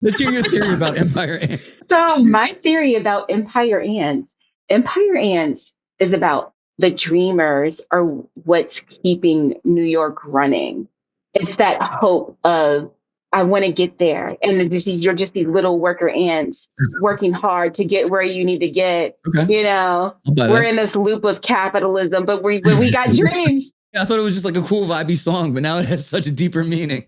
Let's hear your theory about Empire Ants. So my theory about Empire Ants is about the dreamers are what's keeping New York running. It's that hope of I want to get there, and then you're just these little worker ants working hard to get where you need to get. Okay, You know, I'll buy we're that. in this loop of capitalism, but we got dreams. Yeah, I thought it was just like a cool vibey song, but now it has such a deeper meaning.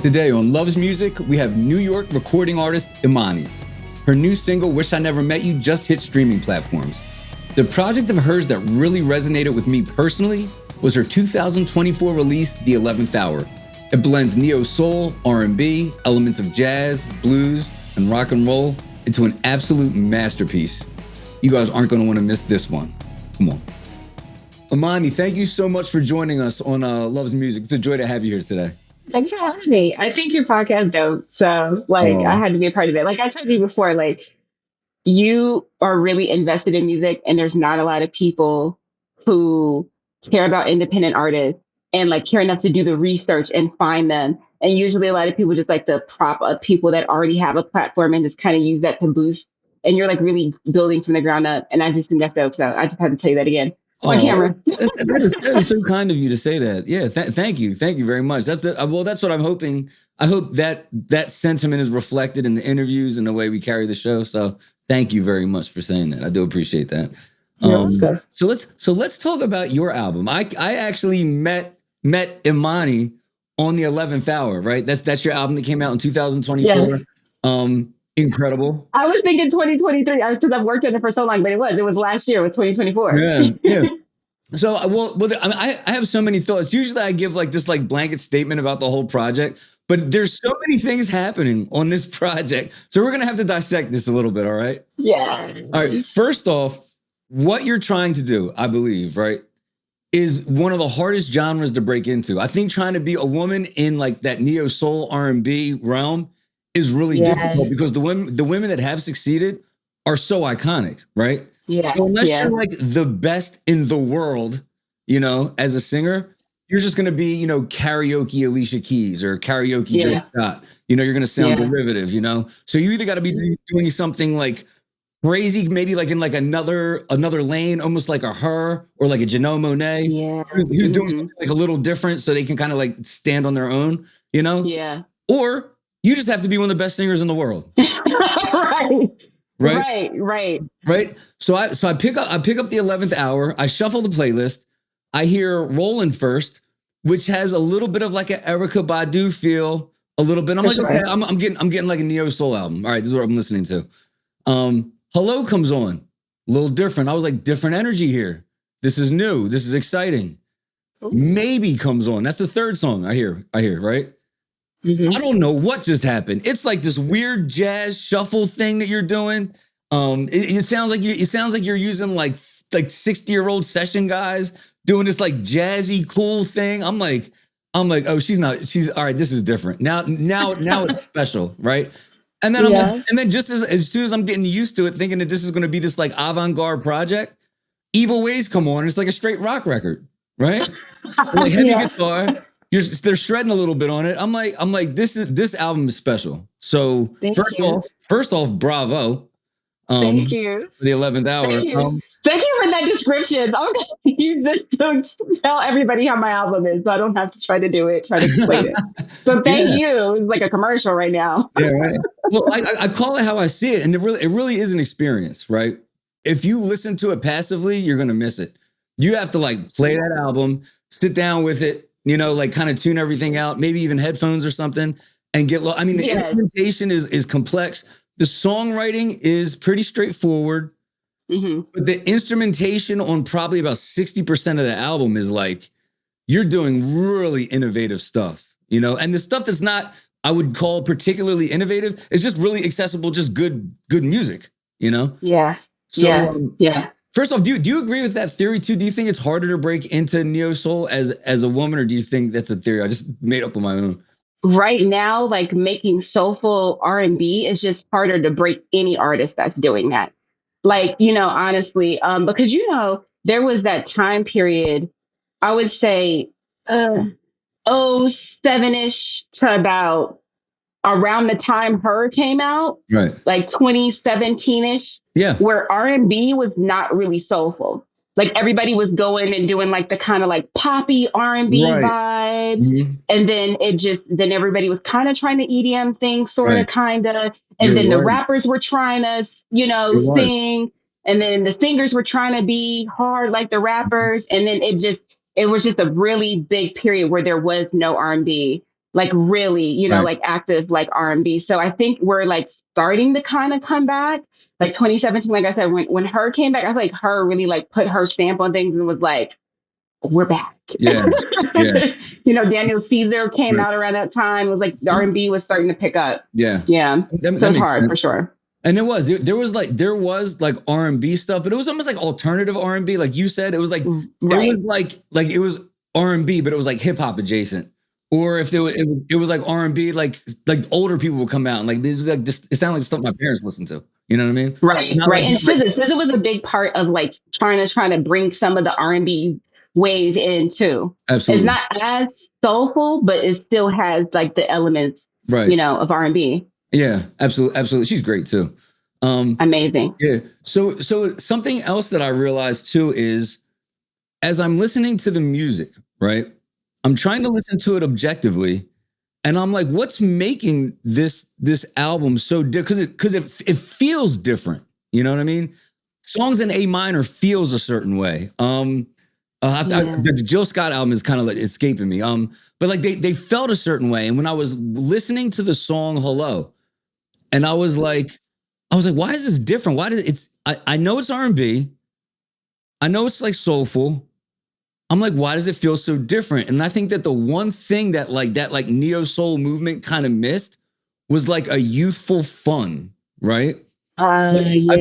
Today on Love's Music, we have New York recording artist IMANI. Her new single, Wish I Never Met You, just hit streaming platforms. The project of hers that really resonated with me personally was her 2024 release, The 11th Hour. It blends neo-soul, R&B, elements of jazz, blues, and rock and roll into an absolute masterpiece. You guys aren't going to want to miss this one. Come on. IMANI, thank you so much for joining us on Love's Music. It's a joy to have you here today. Thanks for having me. I think your podcast dope. So I had to be a part of it. Like I told you before, like you are really invested in music and there's not a lot of people who care about independent artists and like care enough to do the research and find them. And usually a lot of people just like to prop up people that already have a platform and just kind of use that to boost. And you're like really building from the ground up. And I just think that's dope. So I just had to tell you that again. On camera. that is so kind of you to say that. Yeah, thank you very much. That's what I'm hoping. I hope that sentiment is reflected in the interviews and the way we carry the show. So thank you very much for saying that. I do appreciate that. So let's talk about your album. I actually met IMANI on the 11th Hour. Right, that's your album that came out in 2024. Yes. Incredible. I was thinking 2023 because I've worked on it for so long, but it was last year with 2024. Yeah. So, I have so many thoughts. Usually I give like this like blanket statement about the whole project, but there's so many things happening on this project. So we're going to have to dissect this a little bit. All right. Yeah. All right. First off, what you're trying to do, I believe, right, is one of the hardest genres to break into. I think trying to be a woman in like that neo soul R&B realm is really difficult because the women that have succeeded are so iconic, right? Yeah. So unless you're like the best in the world, you know, as a singer, you're just going to be, you know, karaoke Alicia Keys or karaoke Jill Scott. You know, you're going to sound derivative, you know? So you either got to be doing something like crazy, maybe like in like another lane, almost like a Her or like a Janelle Monáe, who's doing something like a little different so they can kind of like stand on their own, you know? Yeah. Or you just have to be one of the best singers in the world. Right. So I pick up the 11th Hour. I shuffle the playlist. I hear Rollin' First, which has a little bit of like an Erykah Badu feel, a little bit. I'm like, okay, I'm getting like a neo soul album. All right, this is what I'm listening to. Hello comes on, a little different. I was like, different energy here. This is new. This is exciting. Ooh. Maybe comes on. That's the third song I hear. Right. I don't know what just happened. It's like this weird jazz shuffle thing that you're doing. It sounds like you're using like 60-year-old session guys doing this like jazzy cool thing. I'm like, oh, she's all right. This is different. Now it's special, right? And then and then just as soon as I'm getting used to it, thinking that this is going to be this like avant-garde project, Evil Ways come on. And it's like a straight rock record, right? Like heavy guitar. They're shredding a little bit on it. I'm like, this album is special. So first off, bravo. Thank you. For the 11th Hour. Thank you for that description. Okay, you just tell everybody how my album is, so I don't have to try to explain it. So thank you. It's like a commercial right now. Yeah, right. Well, I call it how I see it, and it really is an experience, right? If you listen to it passively, you're gonna miss it. You have to like play that album, sit down with it. You know, like kind of tune everything out, maybe even headphones or something, and get low. I mean, the instrumentation is complex. The songwriting is pretty straightforward, but the instrumentation on probably about 60% of the album is like, you're doing really innovative stuff, you know? And the stuff that's not, I would call particularly innovative, is just really accessible, just good music, you know? Yeah. So, First off, do you agree with that theory too? Do you think it's harder to break into neo soul as a woman, or do you think that's a theory I just made up on my own? Right now, like making soulful R&B is just harder to break any artist that's doing that. Like, you know, honestly, because you know, there was that time period, I would say, 07-ish to about around the time Her came out, Right. like 2017-ish, Yeah. where R&B was not really soulful. Like everybody was going and doing like the kind of like poppy R&B Right. vibes. Mhm. And then everybody was kind of trying to EDM thing, sort Right. of, kind of. And You're then the right. rappers were trying to, It was. sing. And then the singers were trying to be hard like the rappers. And then it was just a really big period where there was no R&B, like really, Right. like active like R&B. So I think we're like starting to kind of come back. Like 2017, like I said, when Her came back, I feel like Her really like put her stamp on things and was like, we're back. Yeah. Yeah. Daniel Caesar came Right. out around that time. It was like the R&B was starting to pick up. Yeah. Yeah. That So it's makes hard sense. for sure. And there was like R&B stuff, but it was almost like alternative R&B, like you said. It was like Right. it was R&B, but it was like hip hop adjacent. Or if it was like R&B, like older people would come out and like this, it sounded like stuff my parents listened to. You know what I mean? Right. Not Right. like, And SZA was a big part of like trying to bring some of the R&B wave in too. absolutely. It's not as soulful, but it still has like the elements, Right. of R&B. Yeah, absolutely, absolutely. She's great too. Amazing. Yeah. So something else that I realized too is as I'm listening to the music, right? I'm trying to listen to it objectively, and I'm like, what's making this album so different? Because it feels different. You know what I mean? Songs in A minor feels a certain way. The Jill Scott album is kind of like escaping me. But like they felt a certain way, and when I was listening to the song "Hello," and I was like, why is this different? Why does it's? I know it's R&B. I know it's like soulful. I'm like, why does it feel so different? And I think that the one thing that neo soul movement kind of missed was like a youthful fun, right? Yeah. I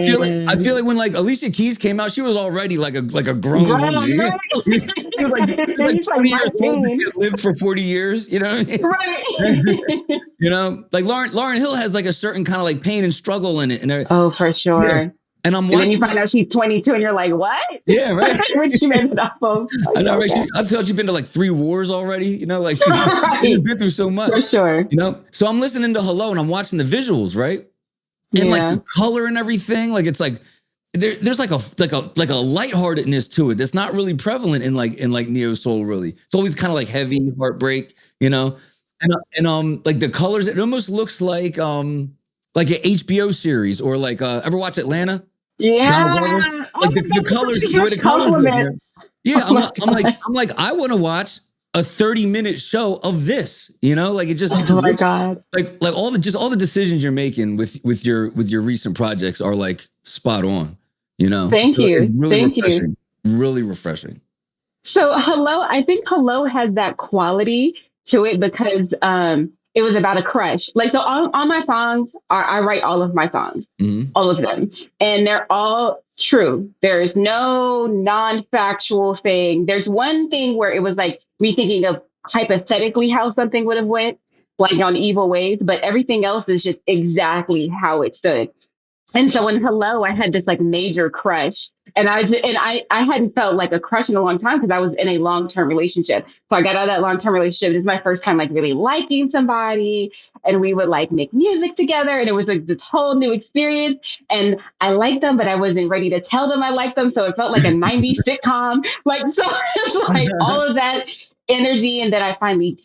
feel like when like Alicia Keys came out, she was already like a grown woman. Right. She was like 20 years old and she had lived for 40 years. You know what I mean? Right. Like Lauryn Hill has like a certain kind of like pain and struggle in it. And Oh, for sure. yeah. And I'm watching. And then you find out she's 22 and you're like, what? Yeah, right. What she made it off of. Like, I know, right? okay. I felt she'd been to like 3 wars already. Like she's been through so much. For sure. So I'm listening to Hello and I'm watching the visuals, right? And like the color and everything, like it's like there's like a lightheartedness to it that's not really prevalent in like neo soul. Really, it's always kind of like heavy, heartbreak, and like the colors. It almost looks like an HBO serise or like ever watch Atlanta? Yeah, like the colors, the way the colors look. Yeah, I'm like I want to watch a 30-minute show of this, like it just. Oh my God! Like all the decisions you're making with your recent projects are like spot on, Thank you. It's really Thank refreshing. you. Really refreshing. So Hello, I think Hello has that quality to it because it was about a crush. Like, so all my songs I write all of my songs, all of them, and they're all true. There's no non-factual thing. There's one thing where it was like me thinking of hypothetically how something would have went, like on Evil Ways, but everything else is just exactly how it stood. And so in Hello, I had this like major crush, and I hadn't felt like a crush in a long time because I was in a long-term relationship. So I got out of that long-term relationship. It was my first time like really liking somebody, and we would like make music together, and it was like this whole new experience. And I liked them, but I wasn't ready to tell them I liked them, so it felt like a '90s sitcom. Like, so it's like all of that energy, and then I finally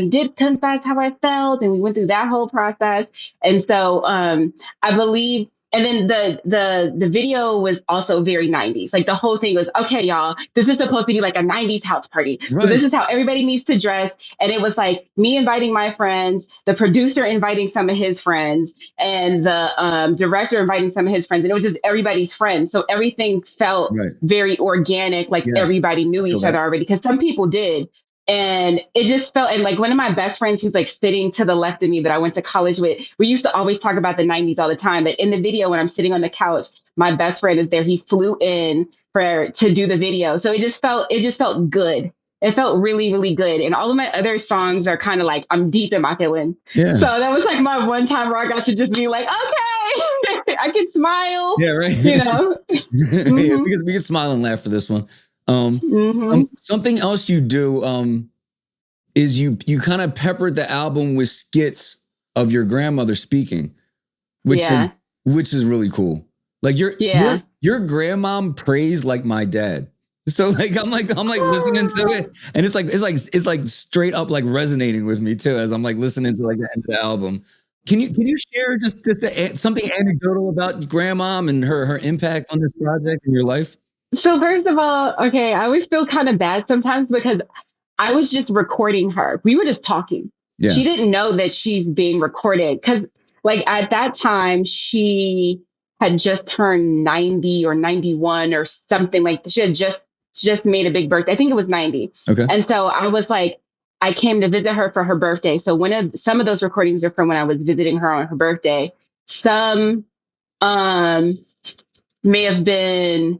did confess how I felt, and we went through that whole process. And so I believe. And then the video was also very 90s. Like the whole thing was, okay, y'all, this is supposed to be like a 90s house party. Right. So this is how everybody needs to dress. And it was like me inviting my friends, the producer inviting some of his friends, and the director inviting some of his friends. And it was just everybody's friends. So everything felt very organic, like everybody knew each other already, because some people did. And it just felt, and like one of my best friends who's like sitting to the left of me that I went to college with, we used to always talk about the 90s all the time. But in the video, when I'm sitting on the couch, my best friend is there. He flew in to do the video. So it just felt good. It felt really, really good. And all of my other songs are kind of like, I'm deep in my feelings. Yeah. So that was like my one time where I got to just be like, okay. I can smile. Yeah, right. You know. Yeah, we can smile and laugh for this one. Something else you do is you kind of peppered the album with skits of your grandmother speaking, which Yeah. which is really cool. Like Yeah. your grandmom prays like my dad. So like I'm like listening to it, and it's like straight up like resonating with me too as I'm like listening to like the end of the album. Can you share just something anecdotal about grandmom and her impact on this project in your life? So first of all, okay, I always feel kind of bad sometimes because I was just recording her. We were just talking. Yeah. She didn't know that she's being recorded because, like, at that time, she had just turned 90 or 91 or something like that. She had just made a big birthday. I think it was 90. Okay. And so I was like, I came to visit her for her birthday. So some of those recordings are from when I was visiting her on her birthday. Some um may have been,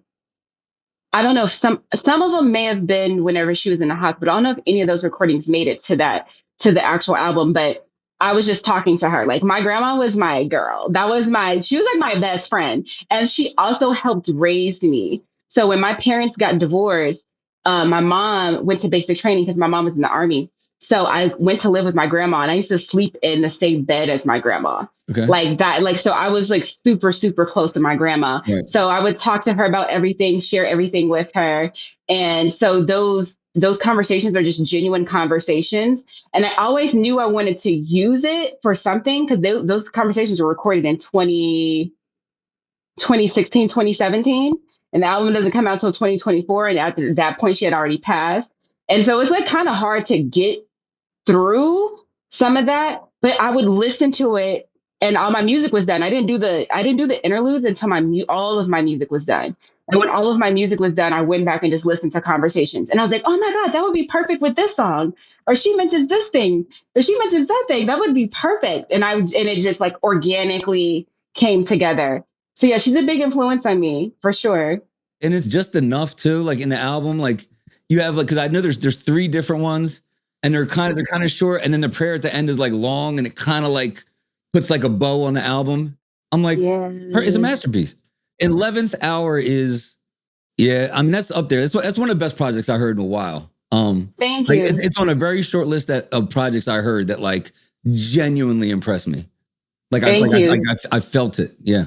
I don't know. Some of them may have been whenever she was in the hospital. I don't know if any of those recordings made it to the actual album, but I was just talking to her. Like my grandma was my girl. She was like my best friend, and she also helped raise me. So when my parents got divorced, my mom went to basic training because my mom was in the army. So I went to live with my grandma, and I used to sleep in the same bed as my grandma. Okay. Like that, like, so I was like super, super close to my grandma. Right. So I would talk to her about everything, share everything with her. And so those conversations are just genuine conversations. And I always knew I wanted to use it for something because those conversations were recorded in 2016, 2017. And the album doesn't come out till 2024. And at that point, she had already passed. And so it's like kind of hard to get through some of that, but I would listen to it and all my music was done. I didn't do the interludes until all of my music was done. And when all of my music was done, I went back and just listened to conversations. And I was like, oh my God, that would be perfect with this song. Or she mentions this thing, or she mentions that thing. That would be perfect. And it just like organically came together. So yeah, she's a big influence on me for sure. And it's just enough too. Like in the album, like you have like because I know there's three different ones, and they're kind of short, and then the prayer at the end is like long, and it kind of like puts like a bow on the album. I'm like, Yeah, it's a masterpiece. 11th Hour is, yeah, I mean that's up there. That's one of the best projects I heard in a while. Thank Like you. it's on a very short list of projects I heard that like genuinely impressed me. Like Thank you. I felt it. Yeah.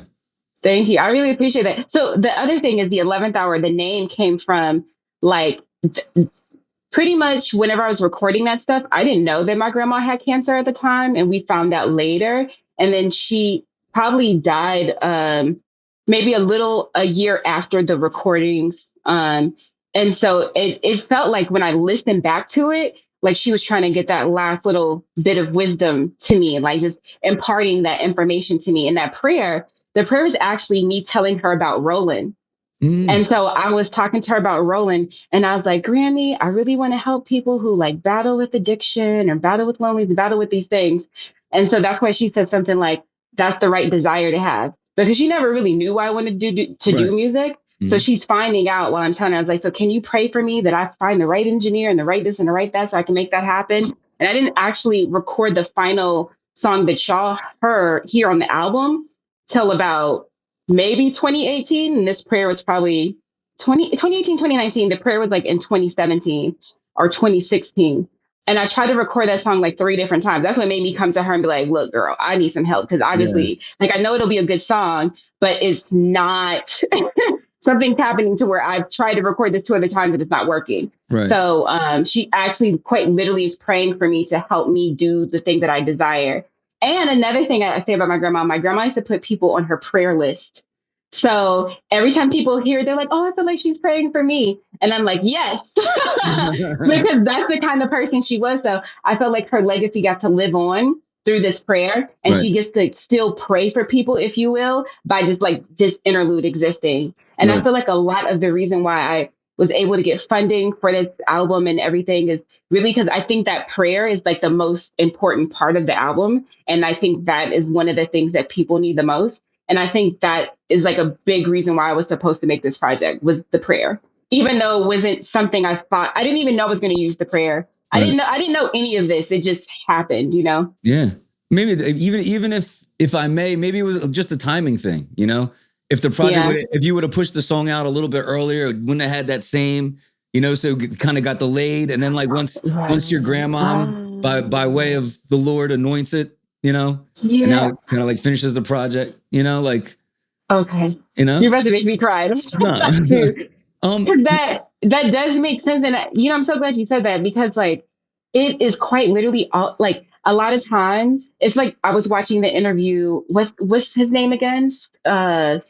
Thank you. I really appreciate that. So the other thing is the 11th hour, the name came from like pretty much whenever I was recording that stuff, I didn't know that my grandma had cancer at the time. And we found out later. And then she probably died maybe a year after the recordings. And so it felt like when I listened back to it, like she was trying to get that last little bit of wisdom to me, like just imparting that information to me. And the prayer is actually me telling her about Roland. And so I was talking to her about Roland, and I was like, Grammy, I really want to help people who like battle with addiction or battle with loneliness, battle with these things. And so that's why she said something like, that's the right desire to have, because she never really knew why I wanted to Right. do music. So she's finding out while I'm telling her. I was like, so can you pray for me that I find the right engineer and the right this and the right that so I can make that happen? And I didn't actually record the final song that y'all heard here on the album till about maybe 2018. And this prayer was probably 2018, 2019. The prayer was like in 2017 or 2016. And I tried to record that song like 3 different times. That's what made me come to her and be like, look, girl, I need some help. Because Yeah. obviously, like, I know it'll be a good song, but it's not something's happening to where I've tried to record this 2 other times and it's not working. Right. So she actually quite literally is praying for me to help me do the thing that I desire. And another thing I say about my grandma used to put people on her prayer list. So every time people hear, they're like, oh, I feel like she's praying for me. And I'm like, yes, because that's the kind of person she was. So I felt like her legacy got to live on through this prayer. And Right. she gets to still pray for people, if you will, by just like this interlude existing. And I Right. feel like a lot of the reason why I was able to get funding for this album and everything is really because I think that prayer is like the most important part of the album. And I think that is one of the things that people need the most. And I think that is like a big reason why I was supposed to make this project was the prayer. Even though it wasn't something I thought, I didn't even know I was going to use the prayer. Right. I didn't know any of this. It just happened, you know? Yeah. maybe even if I may, maybe it was just a timing thing, you know? If the project if you would have pushed the song out a little bit earlier, it wouldn't have had that same, you know, so it kind of got delayed. And then like once your grandma by way of the Lord anoints it, you know, and now it kind of like finishes the project, you know, like okay. you know? You're about to make me cry. I'm so No. glad too. That does make sense. And you know, I'm so glad you said that because like it is quite literally all like a lot of times it's like I was watching the interview with what's his name again? Scalat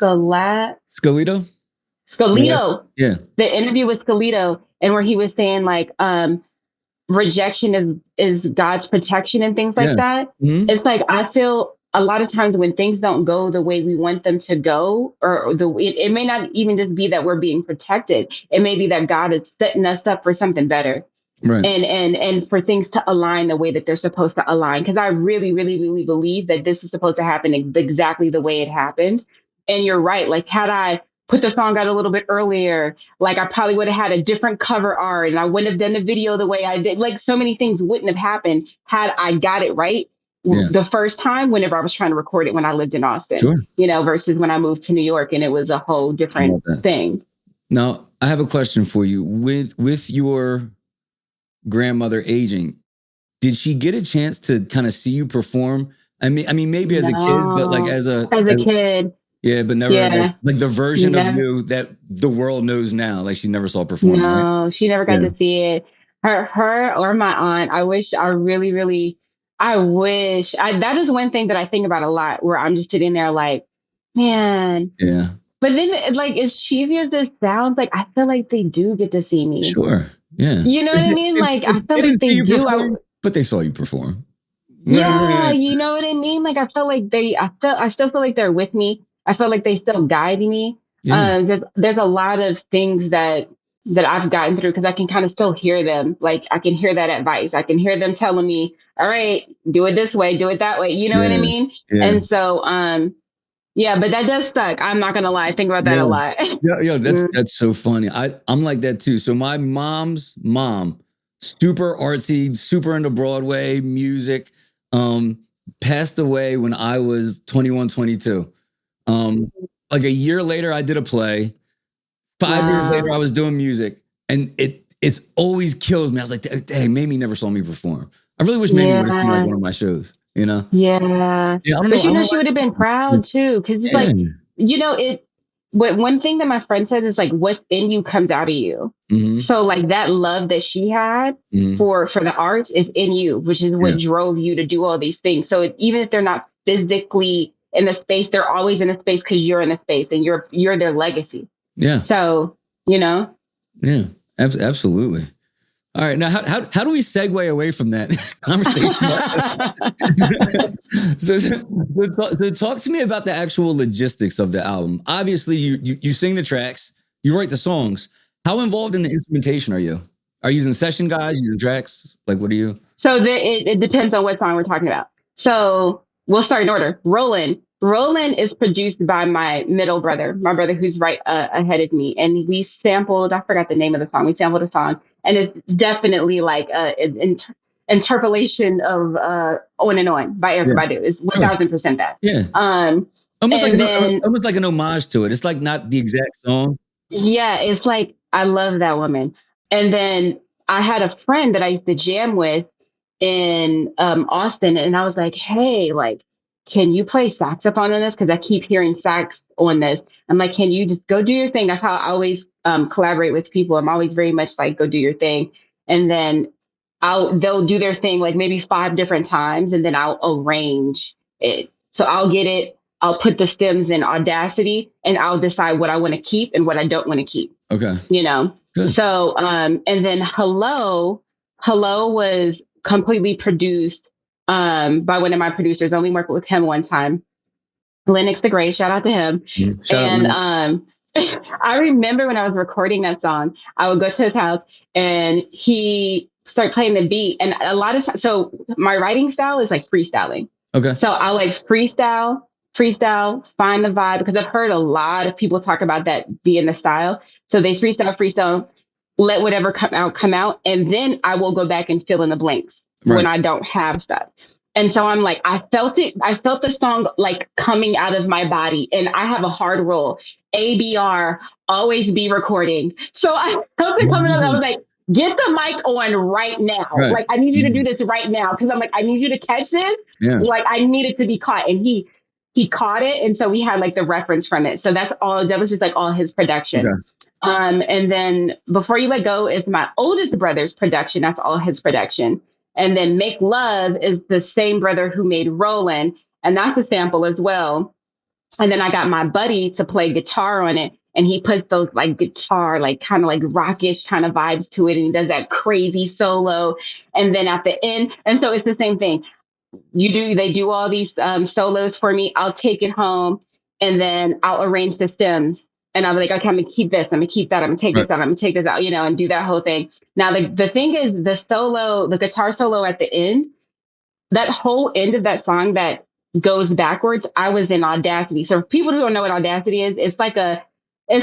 Scalito? Yeah. Scalito. Yeah. The interview with Scalito and where he was saying like rejection is God's protection and things Yeah. like that. Mm-hmm. It's like I feel a lot of times when things don't go the way we want them to go, or it may not even just be that we're being protected. It may be that God is setting us up for something better Right. and for things to align the way that they're supposed to align. Because I really, really, really believe that this is supposed to happen exactly the way it happened. And you're right. Like, had I put the song out a little bit earlier, like I probably would have had a different cover art and I wouldn't have done the video the way I did. Like, so many things wouldn't have happened had I got it right Yeah. the first time whenever I was trying to record it when I lived in Austin, Sure. you know, versus when I moved to New York and it was a whole different thing. Now, I have a question for you. With your grandmother aging, did she get a chance to kind of see you perform? I mean, maybe as a kid, but like as a kid, yeah, but never like the version of you that the world knows now. Like she never saw perform. No, right? she never got to see it. Her or my aunt. I wish. I really, really. I wish. That is one thing that I think about a lot. Where I'm just sitting there like, man. Yeah. But then, like, as cheesy as this sounds, like I feel like they do get to see me. Sure. Yeah. You know what I mean? Like I feel like they do. But they saw you perform. Yeah, you know what I mean? Like I feel like I still feel like they're with me. I feel like they still guide me. Yeah. There's a lot of things that I've gotten through because I can kind of still hear them. Like I can hear that advice. I can hear them telling me, all right, do it this way, do it that way. You know what I mean? Yeah. And so yeah, but that does suck. I'm not gonna lie. I think about that a lot. Yeah, that's so funny. I'm like that too. So my mom's mom, super artsy, super into Broadway music, passed away when I was 21, 22. Like a year later, I did a play. 5 years later, I was doing music, and it's always kills me. I was like, hey, Mamie never saw me perform. I really wish Mamie would have seen like one of my shows. You know? Yeah. I don't But know. you know, she would have been proud too. Cause it's like, you know, but one thing that my friend said is like, what's in you comes out of you. Mm-hmm. So like that love that she had for the arts is in you, which is what drove you to do all these things. So even if they're not physically in the space, they're always in a space because you're in a space and you're their legacy. Yeah. So, you know. Yeah, absolutely. All right, now how do we segue away from that conversation? so talk to me about the actual logistics of the album. Obviously, you sing the tracks, you write the songs. How involved in the instrumentation are you? Are you using session guys, using tracks? Like, what are you? So it depends on what song we're talking about. So we'll start in order. Roland is produced by my middle brother, my brother who's right ahead of me, and we sampled. I forgot the name of the song. We sampled a song. And it's definitely like an interpolation of On and On by Erykah Badu. It's 1000% that. Yeah. Almost like an homage to it. It's like not the exact song. Yeah, it's like I love that woman. And then I had a friend that I used to jam with in Austin, and I was like, hey, like, can you play saxophone on this? Because I keep hearing sax on this. I'm like, can you just go do your thing? That's how I always collaborate with people. I'm always very much like, go do your thing. And then they'll do their thing like maybe 5 different times, and then I'll arrange it. So I'll get it. I'll put the stems in Audacity, and I'll decide what I want to keep and what I don't want to keep. Okay. You know. Good. So and then Hello was completely produced by one of my producers. I only worked with him one time. Lennox the Great, shout out to him. I remember when I was recording that song, I would go to his house and he started playing the beat. And a lot of times, so my writing style is like freestyling. Okay. So I like freestyle, find the vibe, because I've heard a lot of people talk about that being the style. So they freestyle, let whatever come out. And then I will go back and fill in the blanks when I don't have stuff. And so I'm like, I felt it. I felt the song like coming out of my body. And I have a hard rule, ABR, always be recording. So I felt it coming up. I was like, get the mic on right now. Right. Like, I need you to do this right now. Cause I'm like, I need you to catch this. Yeah. Like, I need it to be caught. And he caught it. And so we had like the reference from it. So that was just like all his production. Okay. And then Before You Let Go is my oldest brother's production. That's all his production. And then Make Love is the same brother who made Rollin', and that's a sample as well. And then I got my buddy to play guitar on it, and he puts those like guitar, like kind of like rockish kind of vibes to it, and he does that crazy solo. And then at the end, and so it's the same thing. They do all these solos for me. I'll take it home, and then I'll arrange the stems. And I'll be like, okay, I'm gonna keep this, I'm gonna keep that, I'm gonna take Right. this out, I'm gonna take this out, and do that whole thing. Now the thing is the guitar solo at the end, that whole end of that song that goes backwards, I was in Audacity. So for people who don't know what Audacity is, it's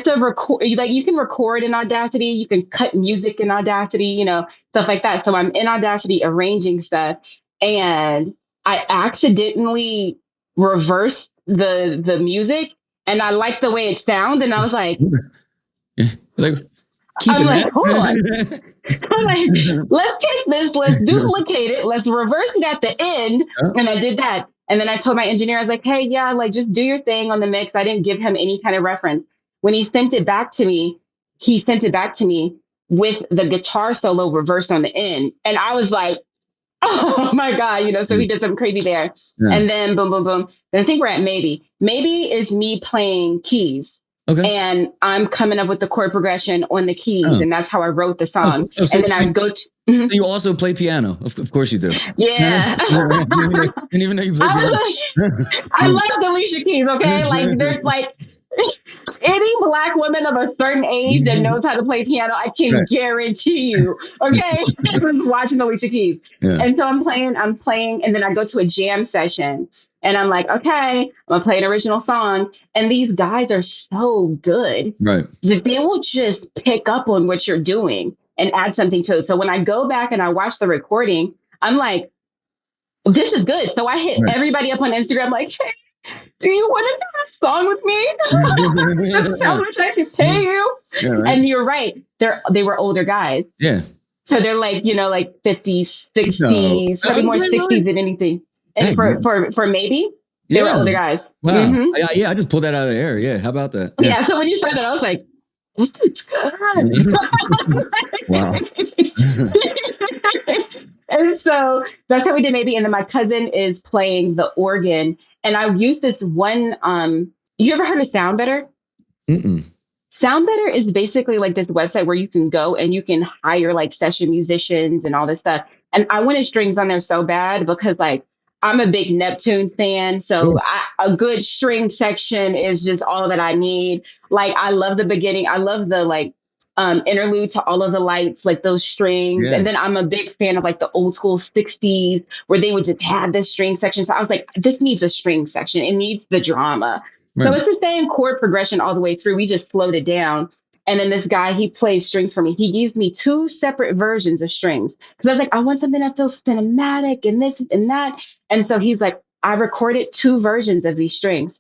a record, like you can record in Audacity, you can cut music in Audacity, stuff like that. So I'm in Audacity arranging stuff, and I accidentally reversed the music, and I liked the way it sounded, and I was like, Like, I'm keeping like, hold on. that. I'm like, let's take this, let's duplicate it, let's reverse it at the end. Yeah. And I did that. And then I told my engineer, I was like, hey, yeah, like just do your thing on the mix. I didn't give him any kind of reference. When he sent it back to me, he sent it back to me with the guitar solo reversed on the end. And I was like, oh my God, so he did something crazy there. Yeah. And then boom, boom, boom. Then I think we're at Maybe. Maybe is me playing keys. Okay. And I'm coming up with the chord progression on the keys. Oh. And that's how I wrote the song. So And then I go to. So you also play piano. Of course you do. Yeah. And even though you play piano. I love the Alicia Keys, okay? Like, there's like any Black woman of a certain age that knows how to play piano, I can Right. guarantee you, okay? Just watching Alicia Keys. Yeah. And so I'm playing, and then I go to a jam session. And I'm like, okay, I'm gonna play an original song. And these guys are so good Right. that they will just pick up on what you're doing and add something to it. So when I go back and I watch the recording, I'm like, this is good. So I hit everybody up on Instagram like, hey, do you want to do this song with me? How much I can pay you? Yeah, right. And you're right. They were older guys. Yeah. So they're like, like 50s, 60s, No. probably more 60s than anything. And Hey, for Maybe, they were older guys. Wow. Mm-hmm. Yeah, I just pulled that out of the air. Yeah. How about that? Yeah. So when you said that, I was like, this is good. Wow. And so that's how we did Maybe. And then my cousin is playing the organ. And I used this one, you ever heard of Sound Better? Mm-mm. Sound Better is basically like this website where you can go and you can hire like session musicians and all this stuff. And I wanted strings on there so bad because like I'm a big Neptune fan. So Sure. a good string section is just all that I need. Like I love the beginning. I love the like interlude to All of the Lights, like those strings. Yeah. And then I'm a big fan of like the old school 60s where they would just have this string section. So I was like, this needs a string section. It needs the drama. Right. So it's the same chord progression all the way through. We just slowed it down. And then this guy, he plays strings for me. He gives me two separate versions of strings. Because I was like, I want something that feels cinematic and this and that. And so he's like, I recorded two versions of these strings.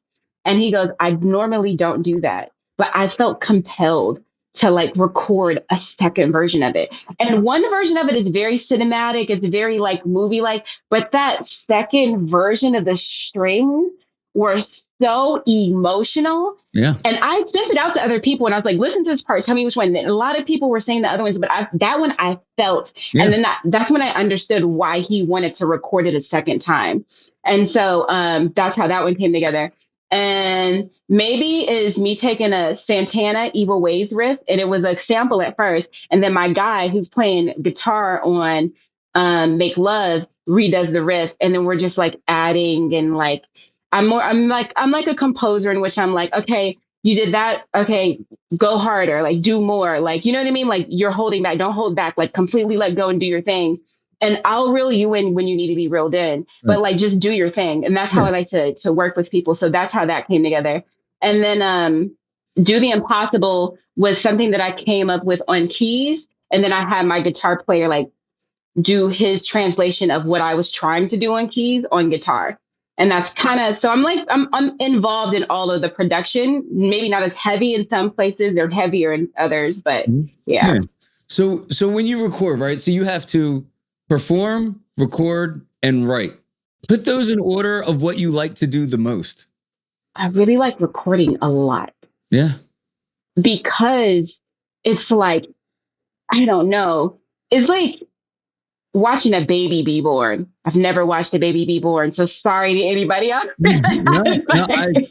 And he goes, I normally don't do that. But I felt compelled to like record a second version of it. And one version of it is very cinematic. It's very like movie like. But that second version of the strings were so emotional. Yeah. And I sent it out to other people and I was like, listen to this part. Tell me which one. And a lot of people were saying the other ones, but that one I felt. Yeah. And then that's when I understood why he wanted to record it a second time. And so that's how that one came together. And Maybe is me taking a Santana Evil Ways riff. And it was a sample at first. And then my guy who's playing guitar on Make Love redoes the riff. And then we're just like adding and like, I'm like a composer in which I'm like, okay, you did that. Okay, go harder, like do more. Like, you know what I mean? Like you're holding back, don't hold back, like completely let go and do your thing. And I'll reel you in when you need to be reeled in, but like just do your thing. And that's how I like to work with people. So that's how that came together. And then Do the Impossible was something that I came up with on keys. And then I had my guitar player like do his translation of what I was trying to do on keys on guitar. And that's kind of, so I'm involved in all of the production, maybe not as heavy in some places, they're heavier in others, but yeah. So when you record, right? So you have to perform, record, and write. Put those in order of what you like to do the most. I really like recording a lot. Yeah. Because it's like, I don't know. It's like watching a baby be born. I've never watched a baby be born, so sorry to anybody else. No,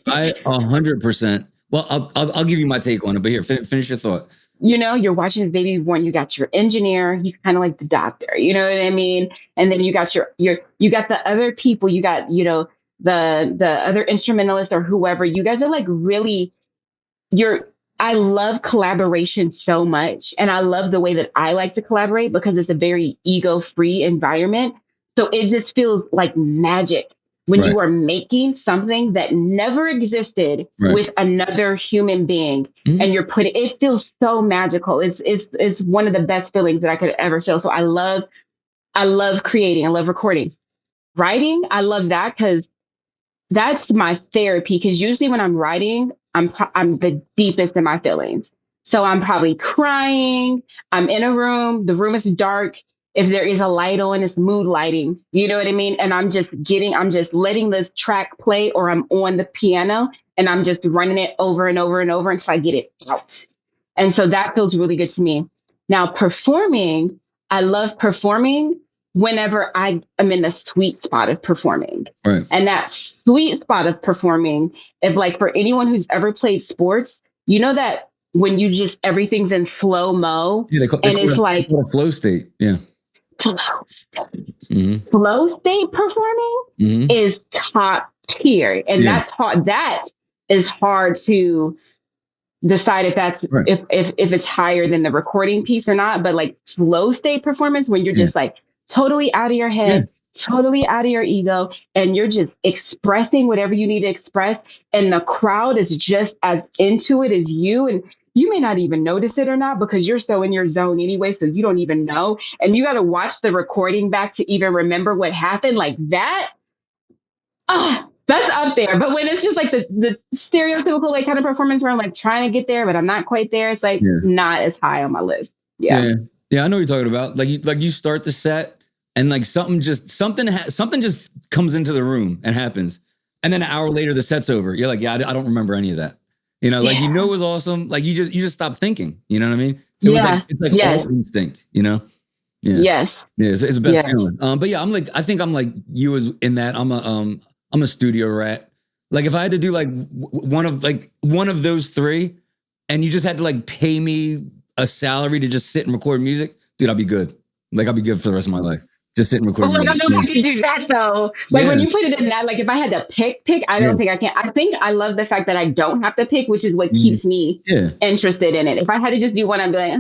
I 100%. Well, I'll give you my take on it, but here, finish your thought. You know, you're watching a baby be born. You got your engineer. He's kind of like the doctor. You know what I mean? And then you got you got the other people. You got the other instrumentalist or whoever. You guys are like really I love collaboration so much. And I love the way that I like to collaborate because it's a very ego-free environment. So it just feels like magic when you are making something that never existed with another human being and you're putting it feels so magical. It's one of the best feelings that I could ever feel. So I love creating, I love recording. Writing, I love that because that's my therapy. Because usually when I'm writing, I'm the deepest in my feelings. So I'm probably crying. I'm in a room. The room is dark. If there is a light on, it's mood lighting. You know what I mean? And I'm just letting this track play, or I'm on the piano and I'm just running it over and over and over until I get it out. And so that feels really good to me. Now, performing, I love performing whenever I am in the sweet spot of performing. Right. And that sweet spot of performing, if like for anyone who's ever played sports, you know that when you just everything's in slow mo, it's like a flow state. Yeah. Flow state. Flow state performing is top tier. And that's hard. That is hard to decide if that's if it's higher than the recording piece or not. But like flow state performance, when you're just like totally out of your head, totally out of your ego, and you're just expressing whatever you need to express, and the crowd is just as into it as you, and you may not even notice it or not because you're so in your zone anyway, so you don't even know, and you got to watch the recording back to even remember what happened. Like that, that's up there. But when it's just like the stereotypical like kind of performance where I'm like trying to get there, but I'm not quite there, it's like not as high on my list. Yeah, I know what you're talking about. Like you start the set and like something just comes into the room and happens, and then an hour later the set's over. You're like, I don't remember any of that. You know, like you know it was awesome. Like you just stop thinking. You know what I mean? It's like all instinct. You know? Yeah. It's the best feeling. But yeah, I think I'm like you as in that I'm a studio rat. Like if I had to do like one of those three, and you just had to like pay me a salary to just sit and record music, dude, I'll be good. Like I'll be good for the rest of my life. Just sit and record. Oh, like, I don't know if I could do that though. Like when you put it in that, like if I had to pick, I don't think I can. I think I love the fact that I don't have to pick, which is what keeps me interested in it. If I had to just do one, I'd be like,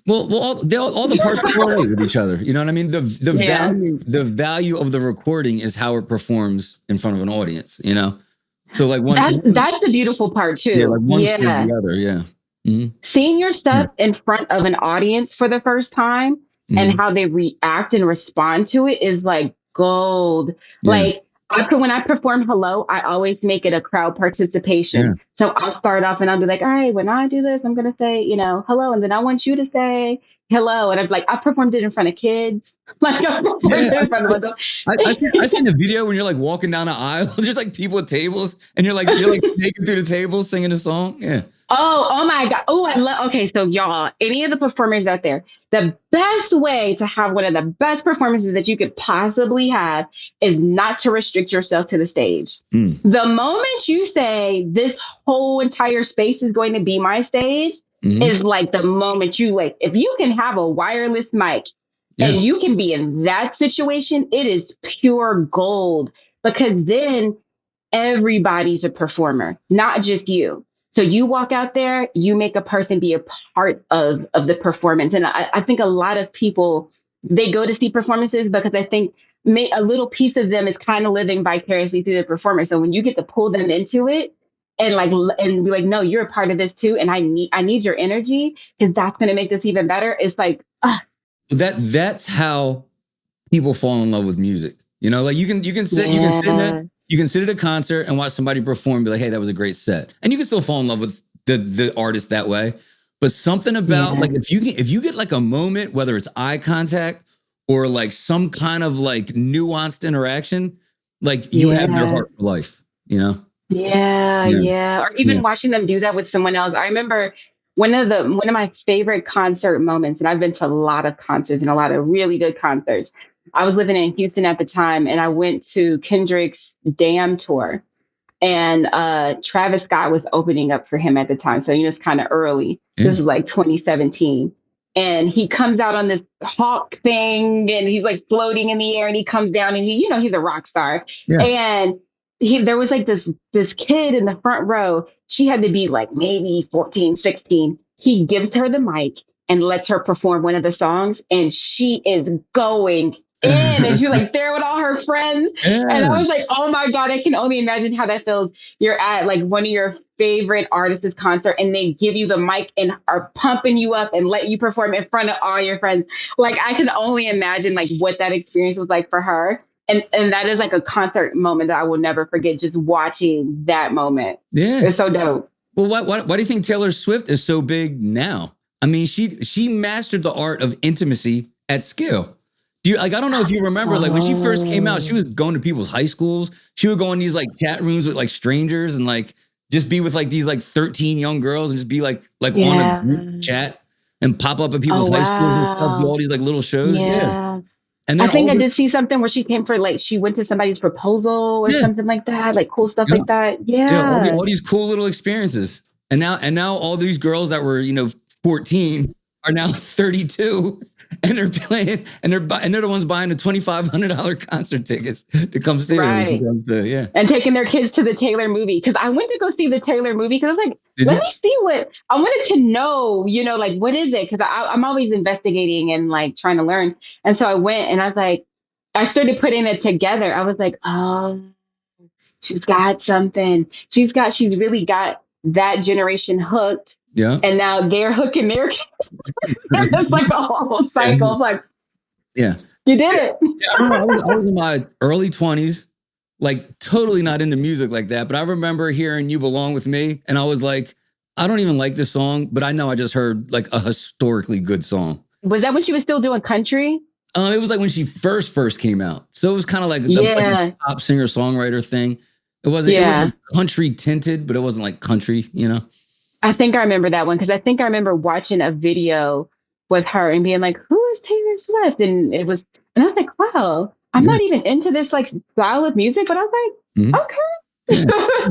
well, all the parts correlate with each other. You know what I mean? The value of the recording is how it performs in front of an audience. You know, so like that's the beautiful part too. Yeah, like one's for the other. Yeah. Mm-hmm. Seeing your stuff in front of an audience for the first time and how they react and respond to it is like gold. Like when I perform Hello, I always make it a crowd participation. So I'll start off and I'll be like, all right, when I do this, I'm going to say, hello. And then I want you to say hello. And I'm like, I performed it in front of kids. Like I performed it in front of them. I seen the video when you're like walking down the aisle, there's like people at tables and you're like making through the tables singing a song. Yeah. Oh my God. Oh, okay. So y'all, any of the performers out there, the best way to have one of the best performances that you could possibly have is not to restrict yourself to the stage. The moment you say this whole entire space is going to be my stage is like the moment if you can have a wireless mic and you can be in that situation, it is pure gold because then everybody's a performer, not just you. So you walk out there, you make a person be a part of the performance. And I think a lot of people, they go to see performances because I think a little piece of them is kind of living vicariously through the performer. So when you get to pull them into it and be like, no, you're a part of this too. And I need your energy because that's going to make this even better. It's like, that's how people fall in love with music. You know, like you can sit at a concert and watch somebody perform and be like, hey, that was a great set. And you can still fall in love with the artist that way. But something about like if you get like a moment, whether it's eye contact or like some kind of like nuanced interaction, like you have their heart for life, you know? Yeah. Or even watching them do that with someone else. I remember one of my favorite concert moments, and I've been to a lot of concerts and a lot of really good concerts. I was living in Houston at the time, and I went to Kendrick's Damn tour. And Travis Scott was opening up for him at the time. So, it's kind of early. Yeah. This is like 2017. And he comes out on this hawk thing and he's like floating in the air and he comes down and he's a rock star. Yeah. And there was like this kid in the front row. She had to be like maybe 14, 16. He gives her the mic and lets her perform one of the songs. And she is going in and she's like there with all her friends. And I was like, oh my God, I can only imagine how that feels. You're at like one of your favorite artists' concert and they give you the mic and are pumping you up and let you perform in front of all your friends. Like I can only imagine like what that experience was like for her. And that is like a concert moment that I will never forget, just watching that moment. Yeah. It's so dope. Well, why do you think Taylor Swift is so big now? I mean, she mastered the art of intimacy at scale. I don't know if you remember, like when she first came out, she was going to people's high schools. She would go in these like chat rooms with like strangers and like just be with like these like 13 young girls and just be like on a group chat and pop up at people's high schools and stuff, do all these like little shows. Yeah. And then I think I did see something where she came for like she went to somebody's proposal or something like that, like cool stuff like that. Yeah. All these cool little experiences. And now all these girls that were, 14 are now 32 and they're playing and they're the ones buying the $2,500 concert tickets to come see her. Right. And taking their kids to the Taylor movie. Cause I went to go see the Taylor movie because I was like, let me see what I wanted to know, like, what is it? Cause I'm always investigating and like trying to learn. And so I went and I was like, I started putting it together. I was like, oh, she's got something. She's really got that generation hooked. Yeah. And now they're hooking their kids. It's like a whole cycle. It's like, you did it. I was in my early 20s, like totally not into music like that. But I remember hearing You Belong With Me. And I was like, I don't even like this song, but I know I just heard like a historically good song. Was that when she was still doing country? It was like when she first came out. So it was kind of like the pop singer-songwriter thing. It wasn't country tinted, but it wasn't like country, I think I remember that one because I think I remember watching a video with her and being like, who is Taylor Swift? And I was like, wow, I'm not even into this like style of music, but I was like, okay. Yeah.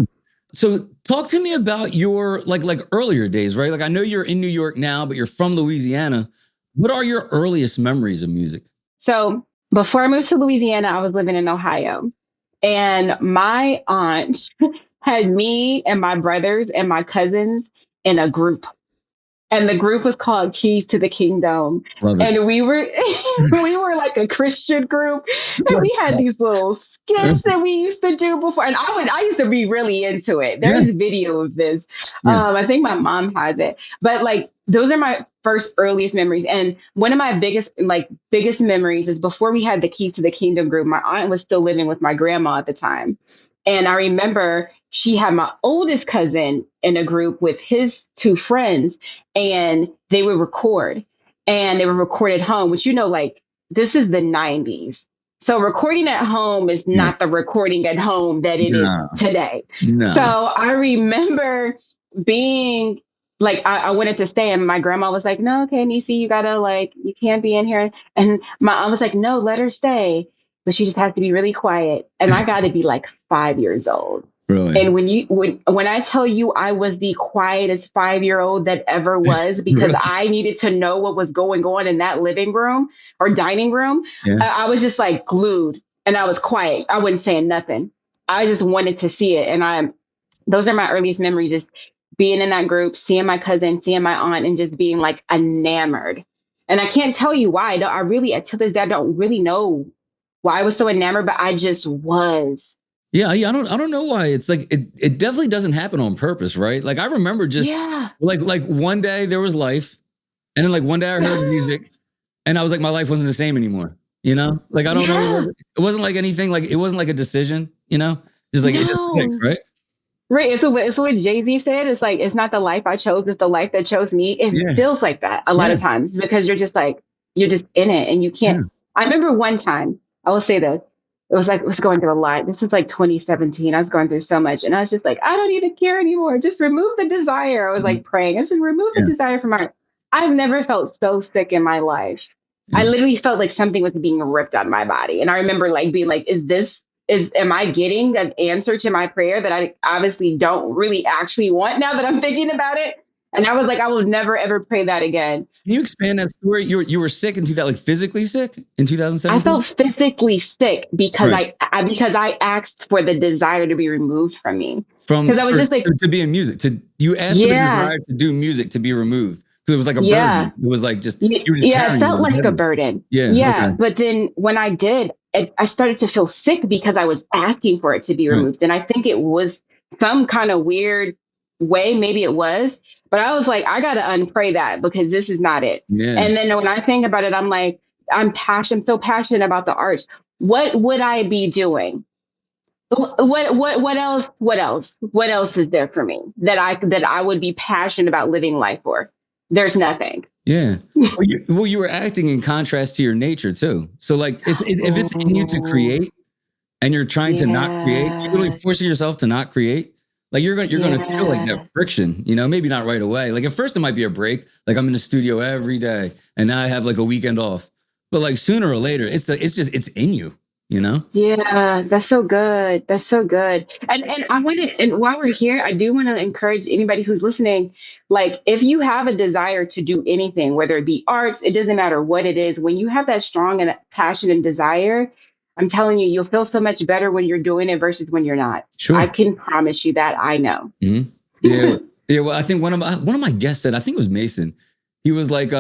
So talk to me about your like earlier days, right? Like I know you're in New York now, but you're from Louisiana. What are your earliest memories of music? So before I moved to Louisiana, I was living in Ohio. And my aunt had me and my brothers and my cousins in a group. And the group was called Keys to the Kingdom. And we were like a Christian group. And we had these little skits that we used to do before. And I used to be really into it. There is video of this. I think my mom has it. But like those are my first earliest memories. And one of my biggest memories is before we had the Keys to the Kingdom group, my aunt was still living with my grandma at the time. And I remember she had my oldest cousin in a group with his two friends and they would record and they would record at home, which, like this is the 90s. So recording at home is not the recording at home that it is today. No. So I remember being like, I wanted to stay and my grandma was like, no, okay, Niecy, you gotta you can't be in here. And my aunt was like, no, let her stay. But she just has to be really quiet. And I got to be like 5 years old. Really? And when I tell you I was the quietest 5-year-old that ever was because I needed to know what was going on in that living room or dining room, I was just like glued and I was quiet. I wasn't saying nothing. I just wanted to see it. And those are my earliest memories, just being in that group, seeing my cousin, seeing my aunt, and just being like enamored. And I can't tell you why. I really, to this day, I don't really know why I was so enamored, but I just was. Yeah. I don't know why. It's like, it definitely doesn't happen on purpose, right? Like I remember just like one day there was life and then like one day I heard music and I was like, my life wasn't the same anymore. You know, like I don't Yeah. know. It wasn't like anything. Like it wasn't like a decision. You know, just like it just clicked, No. right? Right. It's what Jay-Z said. It's like, it's not the life I chose, it's the life that chose me. It Yeah, feels like that a lot yeah, of times because you're just like, you're just in it and you can't. yeah. I remember one time, I will say this. It was like, I was going through a lot. This was like 2017. I was going through so much. And I was just like, I don't even care anymore. Just remove the desire. I was Mhm. like praying. I said, remove the Yeah, desire from my. I've never felt so sick in my life. I yeah. literally felt like something was being ripped out of my body. And I remember like being like, am I getting an answer to my prayer that I obviously don't really actually want now that I'm thinking about it? And I was like, I will never ever pray that again. Can you expand that story? You were sick in 2000, like physically sick in I 2017? felt physically sick because Right. because I asked for the desire to be removed from me. From Because I was for just like, to be in music. To you asked for the yeah, desire to do music to be removed because it was like a yeah. burden. It was like just you were just Yeah, it carrying it. It felt was like a heavy. burden. Yeah. Yeah, Okay. but then when I did, I started to feel sick because I was asking for it to be Right. removed. And I think it was some kind of weird way, maybe it was, but I was like, I got to unpray that because this is not it. Yeah. And then when I think about it, I'm like, I'm so passionate about the arts. What would I be doing? What else is there for me that I would be passionate about living life for? There's nothing. Yeah. Well, you were acting in contrast to your nature too. So like if it's in you to Oh, create and you're trying to not create, you're literally yeah, forcing yourself to not create. Like you're gonna feel like that yeah. friction, you know, maybe not right away. Like at first it might be a break. Like I'm in the studio every day and now I have like a weekend off. But like sooner or later, it's in you, you know? Yeah, that's so good. That's so good. And I want to, and while we're here, I do want to encourage anybody who's listening, like if you have a desire to do anything, whether it be arts, it doesn't matter what it is, when you have that strong and passion and desire, I'm telling you, you'll feel so much better when you're doing it versus when you're not. Sure. I can promise you that. I know. Hmm. Yeah. Yeah. Well, I think one of my guests said, I think it was Mason. He was like,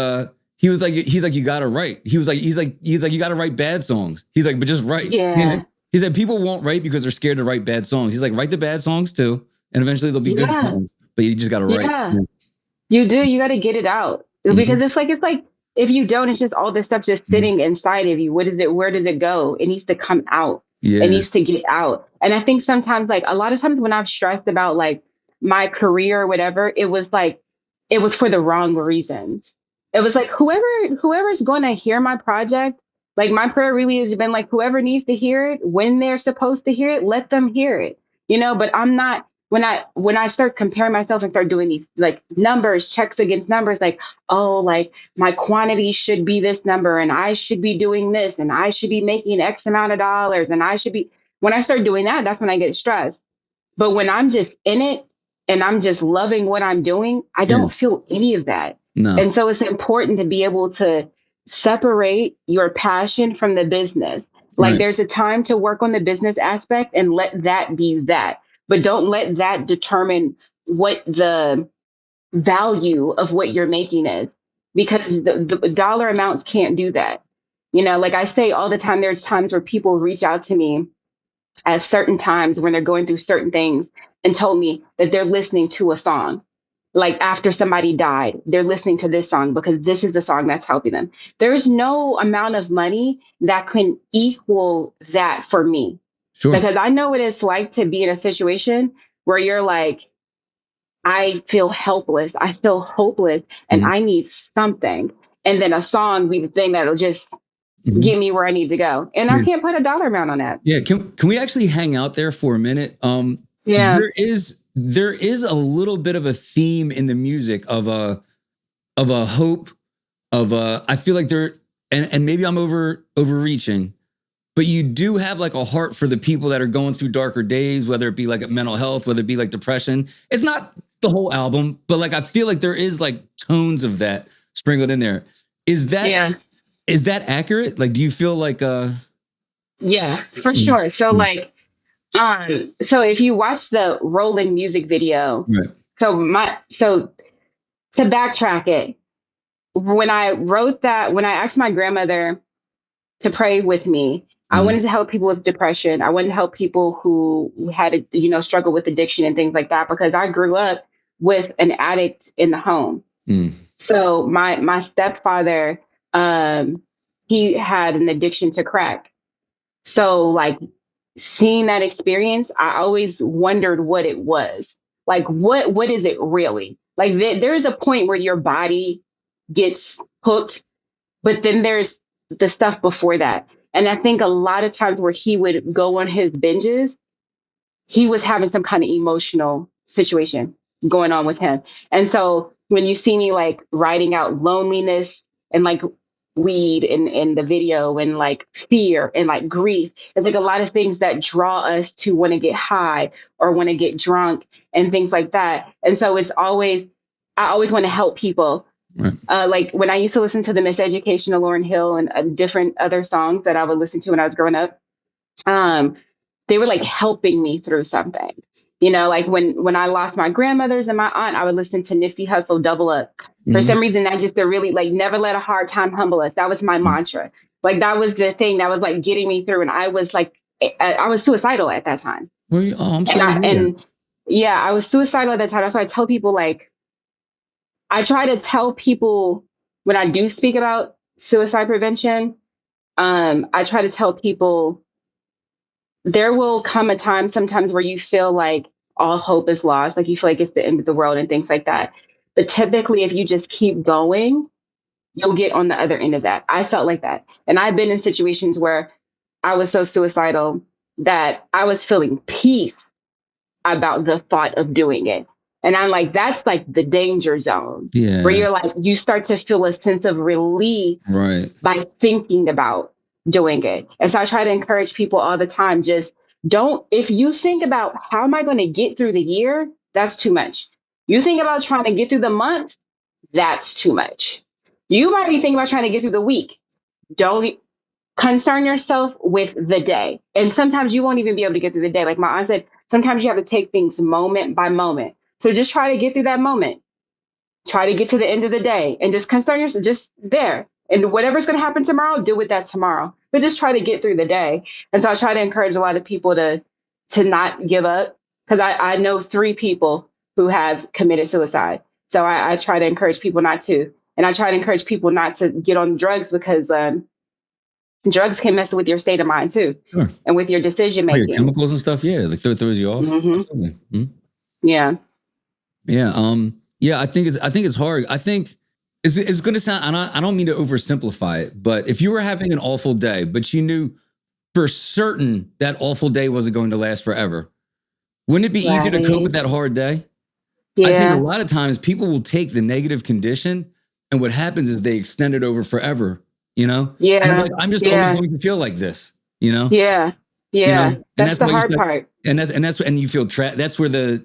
he's like, you gotta write. He's like, you gotta write bad songs. He's like, but just write. Yeah. Yeah. He said people won't write because they're scared to write bad songs. He's like, write the bad songs too, and eventually they'll be good Yeah. songs. But you just gotta write. Yeah. Yeah. You do. You got to get it out because Mhm. it's like if you don't, it's just all this stuff just Mhm. sitting inside of you. What is it? Where does it go? It needs to come out. It Yeah. needs to get out. And I think sometimes, like a lot of times when I've stressed about like my career or whatever, it was like it was for the wrong reasons. It was like whoever's going to hear my project, like my prayer really has been like whoever needs to hear it when they're supposed to hear it, let them hear it. But I'm not when I start comparing myself and start doing these like numbers, checks against numbers, like, oh, like my quantity should be this number and I should be doing this and I should be making X amount of dollars and I should be when I start doing that, that's when I get stressed. But when I'm just in it and I'm just loving what I'm doing, I Yeah. don't feel any of that. No. And so it's important to be able to separate your passion from the business. Like Right. there's a time to work on the business aspect and let that be that. But don't let that determine what the value of what you're making is because the dollar amounts can't do that. Like I say all the time, there's times where people reach out to me at certain times when they're going through certain things and told me that they're listening to a song. Like after somebody died, they're listening to this song because this is the song that's helping them. There's no amount of money that can equal that for me Sure. because I know what it's like to be in a situation where you're like, I feel helpless, I feel hopeless, and Mhm. I need something. And then a song be the thing that'll just Mhm. get me where I need to go. And I Yeah. can't put a dollar amount on that. Yeah, can we actually hang out there for a minute? Yeah. There is a little bit of a theme in the music of a hope of a I feel like there and maybe I'm overreaching, but you do have like a heart for the people that are going through darker days, whether it be like mental health, whether it be like depression. It's not the whole album, but like I feel like there is like tones of that sprinkled in there. Is that Yeah. is that accurate? Like, do you feel like Yeah, for mm, sure. So mm, like so if you watch the rolling music video, right. so to backtrack it, when I asked my grandmother to pray with me, I Mm, wanted to help people with depression. I wanted to help people who had struggle with addiction and things like that because I grew up with an addict in the home. mm, So my stepfather, um, he had an addiction to crack. So like seeing that experience, I always wondered what it was. Like what is it really? Like there's a point where your body gets hooked, but then there's the stuff before that. And I think a lot of times where he would go on his binges, he was having some kind of emotional situation going on with him. And so when you see me like writing out loneliness and like weed in the video and like fear and like grief, it's like a lot of things that draw us to want to get high or want to get drunk and things like that. And so I always want to help people. Right. Like when I used to listen to the Miseducation of Lauryn Hill and different other songs that I would listen to when I was growing up, um, they were like helping me through something. You know, like when I lost my grandmothers and my aunt, I would listen to Nipsey Hussle Double Up. For some reason, that just really like never let a hard time humble us. That was my mantra. Like that was the thing that was like getting me through. And I was like, I was suicidal at that time. Were you? Oh, I'm And sorry to hear that. yeah, I was suicidal at that time. So I tell people like, I try to tell people when I do speak about suicide prevention, I try to tell people there will come a time sometimes where you feel like all hope is lost, like you feel like it's the end of the world and things like that. But typically, if you just keep going, you'll get on the other end of that. I felt like that. And I've been in situations where I was so suicidal that I was feeling peace about the thought of doing it. And I'm like, that's like the danger zone where Yeah. you're like, you start to feel a sense of relief Right. by thinking about doing it. And so I try to encourage people all the time, just don't, if you think about how am I going to get through the year, that's too much. You think about trying to get through the month, that's too much. You might be thinking about trying to get through the week. Don't concern yourself with the day. And sometimes you won't even be able to get through the day. Like my aunt said, sometimes you have to take things moment by moment. So just try to get through that moment. Try to get to the end of the day and just concern yourself just there. And whatever's going to happen tomorrow, do with that tomorrow. But just try to get through the day. And so I try to encourage a lot of people to not give up because I know 3 people who have committed suicide. So I try to encourage people not to. And I try to encourage people not to get on drugs because drugs can mess with your state of mind too, Sure. and with your decision Oh, your making. chemicals and stuff. Yeah, like throws you off. Absolutely. Yeah. Yeah. Yeah. I think it's hard. I think it's going to sound. And I don't mean to oversimplify it, but if you were having an awful day, but you knew for certain that awful day wasn't going to last forever, wouldn't it be easier to cope with that hard day? I think a Yeah. lot of times people will take the negative condition, and what happens is they extend it over forever. You know, and I'm Yeah. like, I'm just always Yeah. going to feel like this. You know, Yeah. Yeah. and That's that's the why you hard start, part. and you feel trapped. That's where the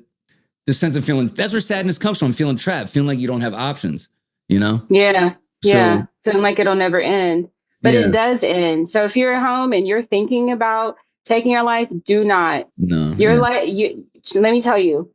sense of feeling, that's where sadness comes from, feeling trapped, feeling like you don't have options, you know? Yeah. Yeah. So, Feeling like it'll never end. But yeah, it does end. So if you're at home and you're thinking about taking your life, do not. no, Your yeah, life, let me tell you,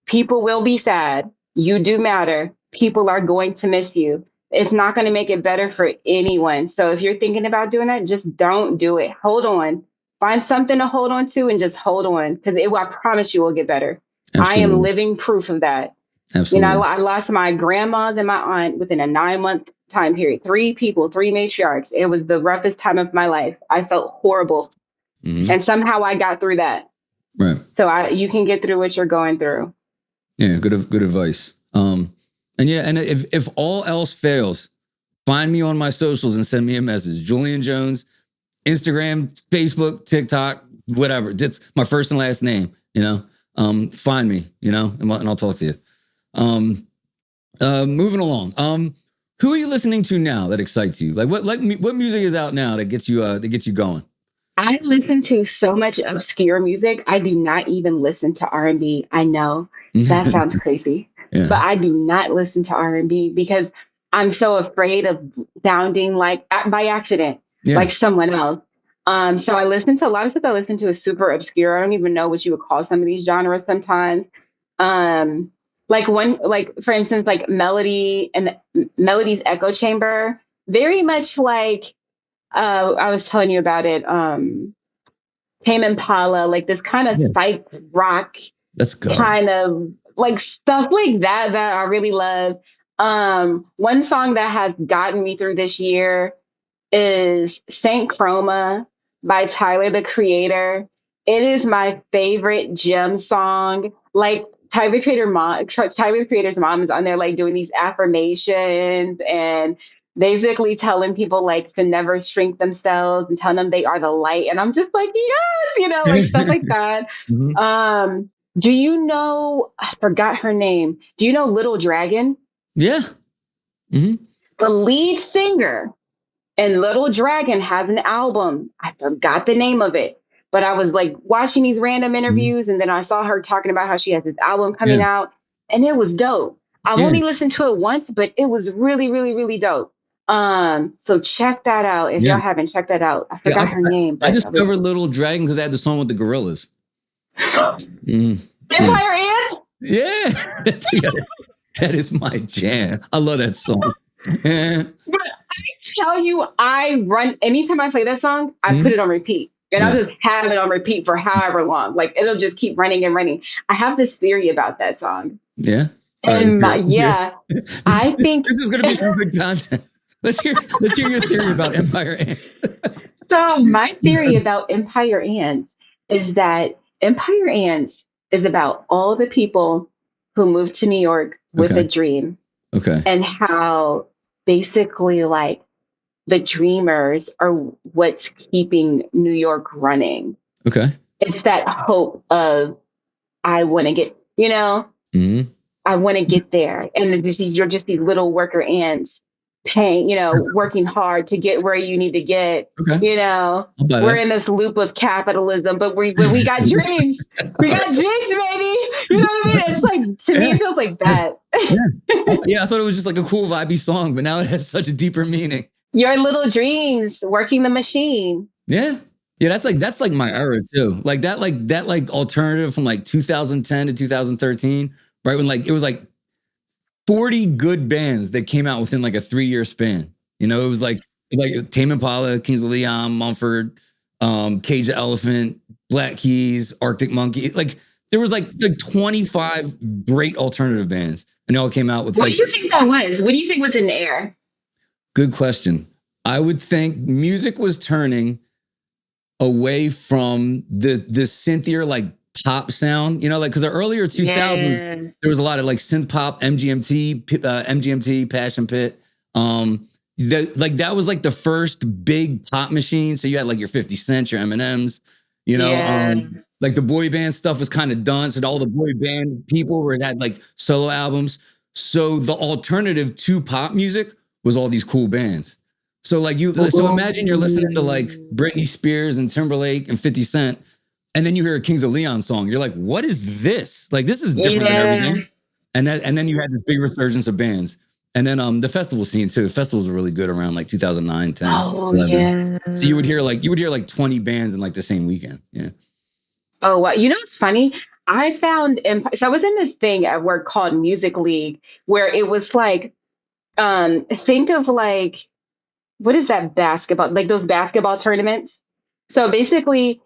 people will be sad. You do matter. People are going to miss you. It's not going to make it better for anyone. So if you're thinking about doing that, just don't do it. Hold on. Find something to hold on to and just hold on because I promise you will get better. I am absolutely, living proof of that. You know, absolutely. I lost my grandmas and my aunt within a 9-month time period. 3 people, 3 matriarchs. It was the roughest time of my life. I felt horrible. Mm-hmm. And somehow I got through that. Right. So you can get through what you're going through. Yeah, good advice. And yeah, and if all else fails, find me on my socials and send me a message. Julian Jones, Instagram, Facebook, TikTok, whatever. It's my first and last name, you know. Find me, you know, and I'll talk to you. Moving along. Who are you listening to now that excites you? Like what music is out now that gets you going? I listen to so much obscure music. I do not even listen to R&B. I know that sounds crazy, Yeah. but I do not listen to R&B because I'm so afraid of sounding like by accident, Yeah. like someone else. So I listen to a lot of stuff I listen to is super obscure. I don't even know what you would call some of these genres sometimes. Um, like for instance, like Melody and Melody's Echo Chamber, very much like I was telling you about it. Tame Impala, like this kind of Yeah. psych rock Let's go. kind of like stuff like that I really love. One song that has gotten me through this year is Saint Chroma by Tyler the Creator. It is my favorite gym song. Like Tyler the Creator's mom is on there like doing these affirmations and basically telling people like to never shrink themselves and telling them they are the light. And I'm just like, yes, like stuff like that. Mhm. Do you know, I forgot her name. Do you know Little Dragon? Yeah. Mm-hmm. The lead singer and Little Dragon has an album. I forgot the name of it, but I was like watching these random Mm-hmm. interviews and then I saw her talking about how she has this album Yeah. coming out and it was dope. I've Yeah. only listened to it once, but it was really, really, really dope. So check that out if Yeah. y'all haven't checked that out. I Yeah. forgot her name, I but I was discovered Little Dragon because I had the song with the gorillas. Mm. Yeah. Empire Ant. Yeah. That is my jam. I love that song. But I tell you, I run anytime I play that song, I put it on repeat. And Yeah. I'll just have it on repeat for however long. Like it'll just keep running and running. I have this theory about that song. Yeah. All right, And I think this is gonna be some good content. Let's hear your theory about Empire Ants. so. My theory about Empire Ants is that Empire Ants is about all the people who moved to New York with a dream. Okay. And how basically like the dreamers are what's keeping New York running. Okay. It's that hope of I want to get, Mm-hmm. I want to get there. And you're just these little worker ants paying, working hard to get where you need to get. Okay. We're in this loop of capitalism, but we got dreams. We got dreams, baby. You know what I mean? It's like, to me, it feels like that. Yeah, I thought it was just like a cool vibey song, but now it has such a deeper meaning. Your little dreams, working the machine. Yeah. Yeah, that's like my era too. Like that alternative from like 2010 to 2013, right? When like it was like 40 good bands that came out within like a 3-year span. It was like Tame Impala, Kings of Leon, Mumford, Cage the Elephant, Black Keys, Arctic Monkey. Like there was like 25 great alternative bands, and they all came out with What do you think that was? What do you think was in the air? Good question. I would think music was turning away from the synthier like pop sound, like because the earlier 2000s, there was a lot of like synth pop, MGMT, Passion Pit. That was like the first big pop machine. So you had like your 50 Cent, your Eminems, like the boy band stuff was kind of done. So all the boy band people had like solo albums. So the alternative to pop music was all these cool bands. So like so imagine you're listening to like Britney Spears and Timberlake and 50 Cent, and then you hear a Kings of Leon song. You're like, what is this? Like this is different than everything. And then you had this big resurgence of bands. And then the festival scene too. The festivals were really good around like 2009, 10. Oh 11. Yeah. So you would hear like 20 bands in like the same weekend. Yeah. Oh wow. What's funny? I found so I was in this thing at work called Music League where it was like think of like what is that basketball, like those basketball tournaments. So basically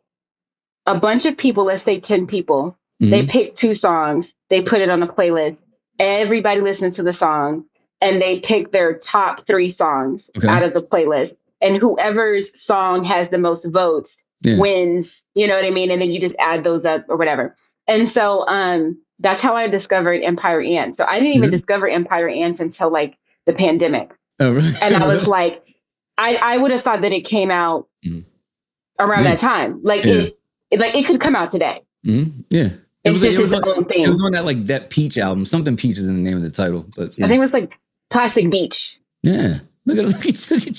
a bunch of people, let's say 10 people, they pick 2 songs, they put it on a playlist. Everybody listens to the song and they pick their top 3 songs out of the playlist. And whoever's song has the most votes wins, you know what I mean? And then you just add those up or whatever. And so that's how I discovered Empire Ants. So I didn't even discover Empire Ants until like the pandemic. Oh, really? And I was like, I would have thought that it came out around that time. Like it could come out today. Yeah. It was its own thing. It was on that Peach album. Something Peach is in the name of the title. But I think it was like Plastic Beach. Yeah. Look at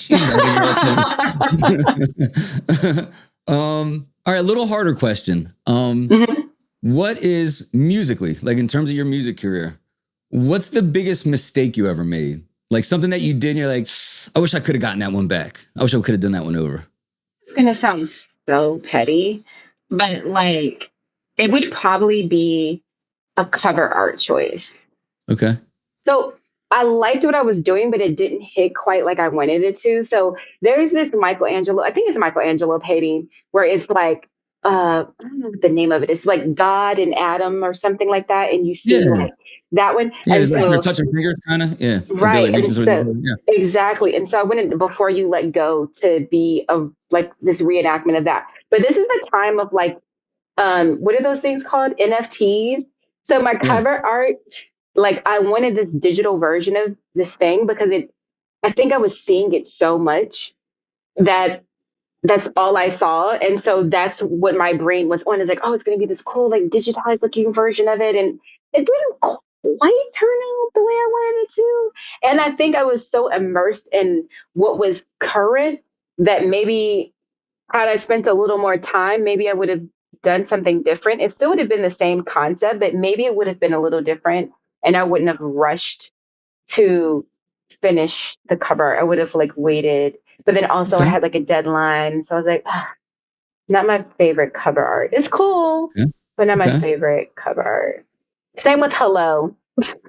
you. All right, a little harder question. What is musically, like in terms of your music career, what's the biggest mistake you ever made? Like something that you did and you're like, I wish I could have gotten that one back. I wish I could have done that one over. It's going to sound so petty, but like it would probably be a cover art choice. Okay. So I liked what I was doing, but it didn't hit quite like I wanted it to. So there's this Michelangelo, I think it's a Michelangelo painting where it's like I don't know what the name of it is, like God and Adam or something like that. And you see Yeah. like that one. Yeah. And Like they're so, touching fingers, kind of. Yeah. Like they're right. like And reaching towards each so, other. Yeah. exactly. And so I went in before you let go to be a, like this reenactment of that. But this is the time of like, what are those things called? NFTs. So my Yeah. cover art, like I wanted this digital version of this thing because I think I was seeing it so much that that's all I saw. And so that's what my brain was on. Is like, oh, it's going to be this cool, like digitized looking version of it. And it didn't quite turn out the way I wanted it to. And I think I was so immersed in what was current that maybe had I spent a little more time, maybe I would have done something different. It still would have been the same concept, but maybe it would have been a little different. And I wouldn't have rushed to finish the cover. I would have like waited. But then also I Okay. had like a deadline. So I was like, not my favorite cover art. It's cool, Yeah. but not my Okay. favorite cover art. Same with Hello.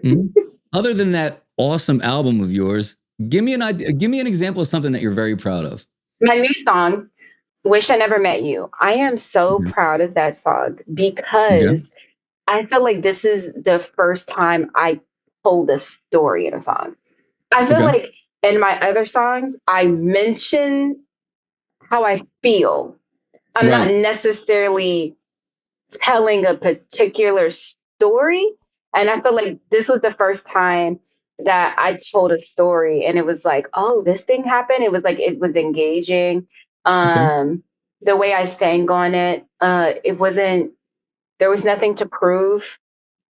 Mhm. Other than that awesome album of yours, give me an idea, give me an example of something that you're very proud of. My new song, Wish I Never Met You. I am so Okay. proud of that song because Okay. I feel like this is the first time I told a story in a song. I feel Okay. like in my other songs, I mention how I feel. I'm not Right. necessarily telling a particular story. And I feel like this was the first time that I told a story and it was like, oh, this thing happened. It was like it was engaging. Okay. The way I sang on it, it wasn't there was nothing to prove.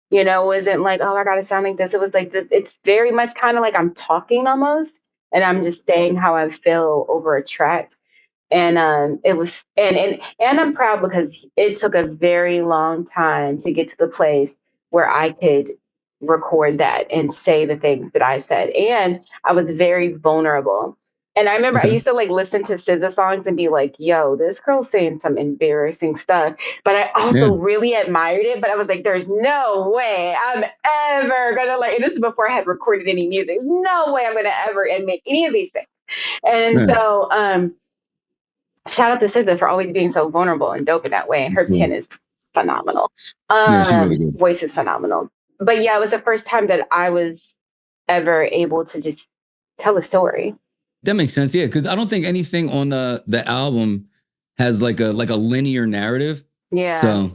You know, it wasn't like, oh, I gotta sound like this. It was like this, it's very much kind of like I'm talking almost, and I'm just saying how I feel over a track. And it was and I'm proud because it took a very long time to get to the place where I could record that and say the things that I said. And I was very vulnerable. And I remember I Okay. used to like listen to SZA songs and be like, yo, this girl's saying some embarrassing stuff. But I Yeah. also really admired it. But I was like, there's no way I'm ever gonna like, and this is before I had recorded any music. No way I'm gonna ever admit any of these things. And Yeah. so shout out to SZA for always being so vulnerable and dope in that way. And her Cool. pen is phenomenal. Yeah, she's really good. Voice is phenomenal. But yeah, it was the first time that I was ever able to just tell a story. That makes sense. Yeah, because I don't think anything on the album has like a linear narrative. Yeah. So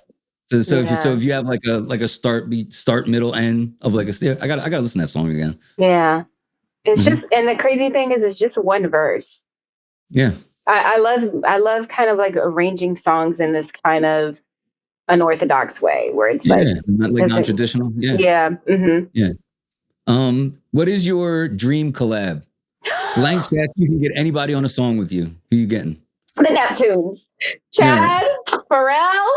Yeah. if you have like a start beat, start, middle, end of like a yeah, I gotta listen to that song again. Yeah. It's Hmm. just, and the crazy thing is, it's just one verse. Yeah. I love kind of like arranging songs in this kind of unorthodox way where it's like, Yeah. Not it like doesn't, non-traditional. Yeah. yeah. Mm-hmm. Yeah. What is your dream collab? Blank check. You can get anybody on a song with you. Who you getting? The Neptunes. Yeah. Chad, Pharrell,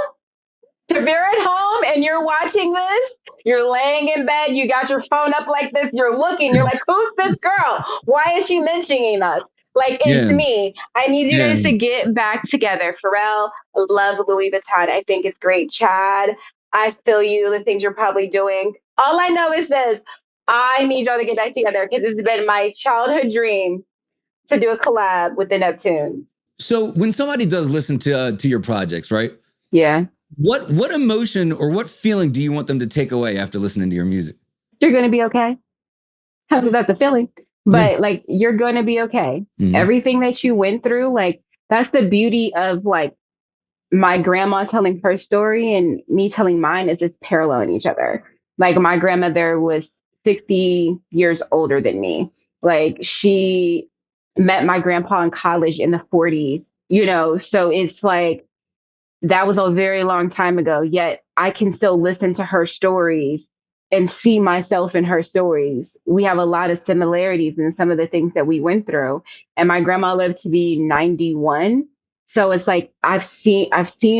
if you're at home and you're watching this, you're laying in bed, you got your phone up like this, you're looking, you're like, who's this girl? Why is she mentioning us? Like, it's Yeah. me. I need you Yeah. guys to get back together. Pharrell, I love Louis Vuitton. I think it's great. Chad, I feel you, the things you're probably doing. All I know is this I need y'all to get back together because it's been my childhood dream to do a collab with the Neptunes. So when somebody does listen to your projects, right? Yeah. What emotion or what feeling do you want them to take away after listening to your music? You're going to be okay. That's the feeling. Yeah. But like you're gonna be okay. Mm-hmm. Everything that you went through, like that's the beauty of like my grandma telling her story and me telling mine is just paralleling each other. Like my grandmother was 60 years older than me. Like she met my grandpa in college in the 40s, you know, so it's like that was a very long time ago, yet I can still listen to her stories and see myself in her stories. We have a lot of similarities in some of the things that we went through. And my grandma lived to be 91. So it's like I've seen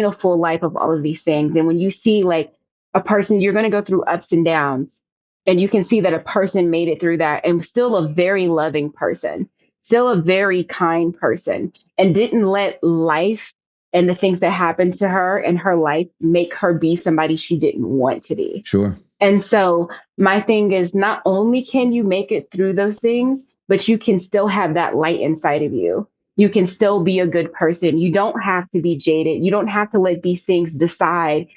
a full life of all of these things. And when you see like a person, you're gonna go through ups and downs. And you can see that a person made it through that and still a very loving person, still a very kind person, and didn't let life and the things that happened to her in her life make her be somebody she didn't want to be. Sure. And so my thing is not only can you make it through those things, but you can still have that light inside of you. you can still be a good person. You don't have to be jaded. You don't have to let these things decide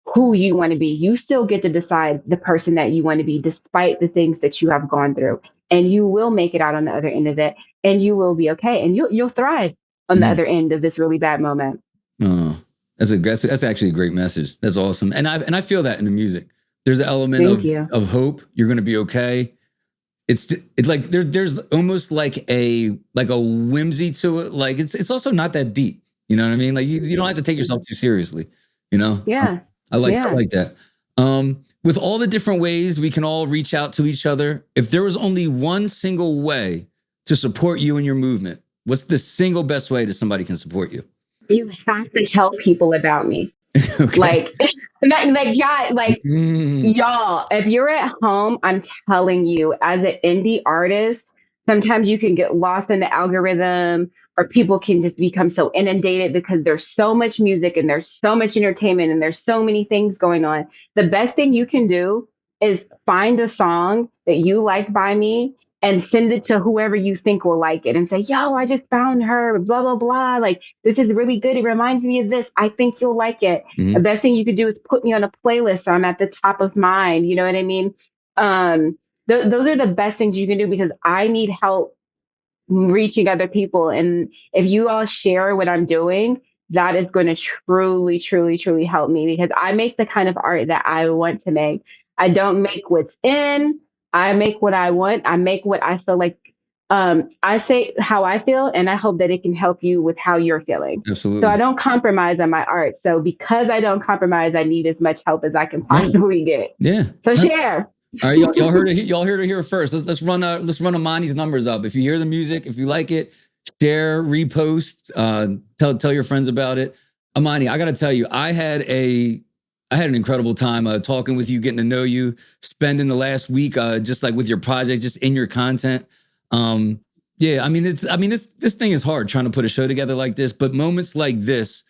who you want to be. You still get to decide the person that you want to be, despite the things that you have gone through. And you will make it out on the other end of it, and you will be okay, and you'll thrive on the other end of this really bad moment. Oh, that's actually a great message. That's awesome. And I feel that in the music. There's an element of hope. You're going to be okay. It's like there's almost like a whimsy to it. Like it's also not that deep. You know what I mean? Like you don't have to take yourself too seriously. You know? Yeah. I like that. With all the different ways we can all reach out to each other, if there was only one single way to support you and your movement, what's the single best way that somebody can support you? You have to tell people about me. Okay. Y'all, if you're at home, I'm telling you, as an indie artist, sometimes you can get lost in the algorithm, or people can just become so inundated because there's so much music and there's so much entertainment and there's so many things going on. The best thing you can do is find a song that you like by me and send it to whoever you think will like it and say, yo, I just found her, blah, blah, blah. Like, this is really good. It reminds me of this. I think you'll like it. Mm-hmm. The best thing you could do is put me on a playlist so I'm at the top of mind. You know what I mean? Those are the best things you can do, because I need help reaching other people. And if you all share what I'm doing, that is going to truly, truly, truly help me, because I make the kind of art that I want to make. I don't make what's in. I make what I want. I make what I feel like. I say how I feel, and I hope that it can help you with how you're feeling. Absolutely. So I don't compromise on my art. So because I don't compromise, I need as much help as I can possibly get. Yeah. So share. All right, y'all heard it here first. Let's run IMANI's numbers up. If you hear the music, if you like it, share, repost, tell your friends about it. IMANI, I got to tell you, I had an incredible time talking with you, getting to know you, spending the last week just like with your project, just in your content. Yeah, I mean, this thing is hard trying to put a show together like this, but moments like this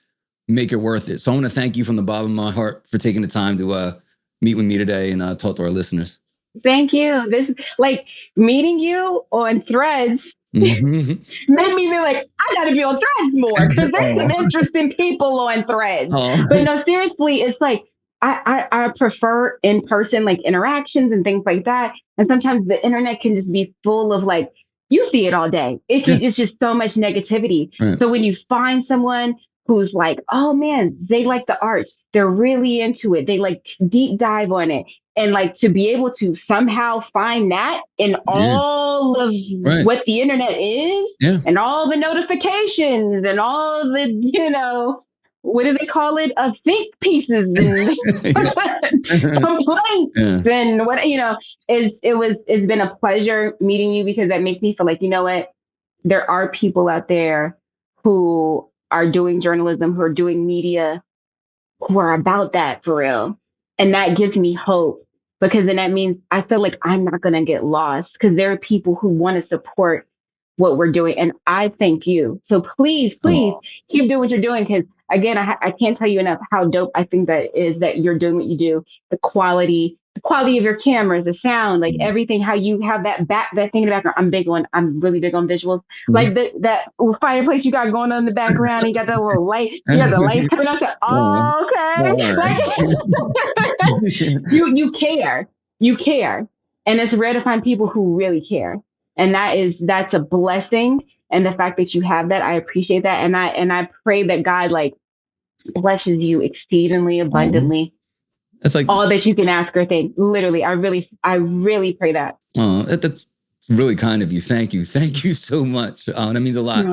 make it worth it. So I want to thank you from the bottom of my heart for taking the time to meet with me today and talk to our listeners. Thank you. This, like, meeting you on Threads made me be like, I gotta be on Threads more, because there's some interesting people on Threads. But no, seriously, it's like I prefer in-person, like, interactions and things like that. And sometimes the internet can just be full of, like, you see it all day. It's just so much negativity. Right. So when you find someone who's like, oh man, they like the art, they're really into it, they like deep dive on it, and like to be able to somehow find that in all of what the internet is, and all the notifications and all the, what do they call it? Think pieces and complaints and what, it's been a pleasure meeting you, because that makes me feel like, you know what, there are people out there who are doing journalism, who are doing media, who are about that for real. And that gives me hope, because then that means I feel like I'm not going to get lost, because there are people who want to support what we're doing. And I thank you. So please keep doing what you're doing. Because again, I can't tell you enough how dope I think that is, that you're doing what you do, the quality of your cameras, the sound, like everything, how you have that thing in the background. I'm really big on visuals. Like that fireplace you got going on in the background, and you got that little light, you got the lights coming out. Okay. Like, you care. And it's rare to find people who really care. And that's a blessing. And the fact that you have that, I appreciate that. And I pray that God, like, blesses you exceedingly abundantly. That's like all that you can ask or think. Literally, I really pray that. Oh, that's really kind of you. Thank you so much. That means a lot.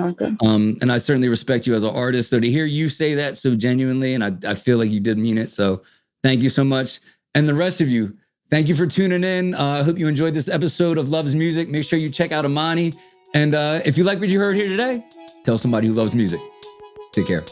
And I certainly respect you as an artist. So to hear you say that so genuinely, and I feel like you did mean it. So thank you so much. And the rest of you, thank you for tuning in. I hope you enjoyed this episode of Loves Music. Make sure you check out IMANI. And if you like what you heard here today, tell somebody who loves music. Take care.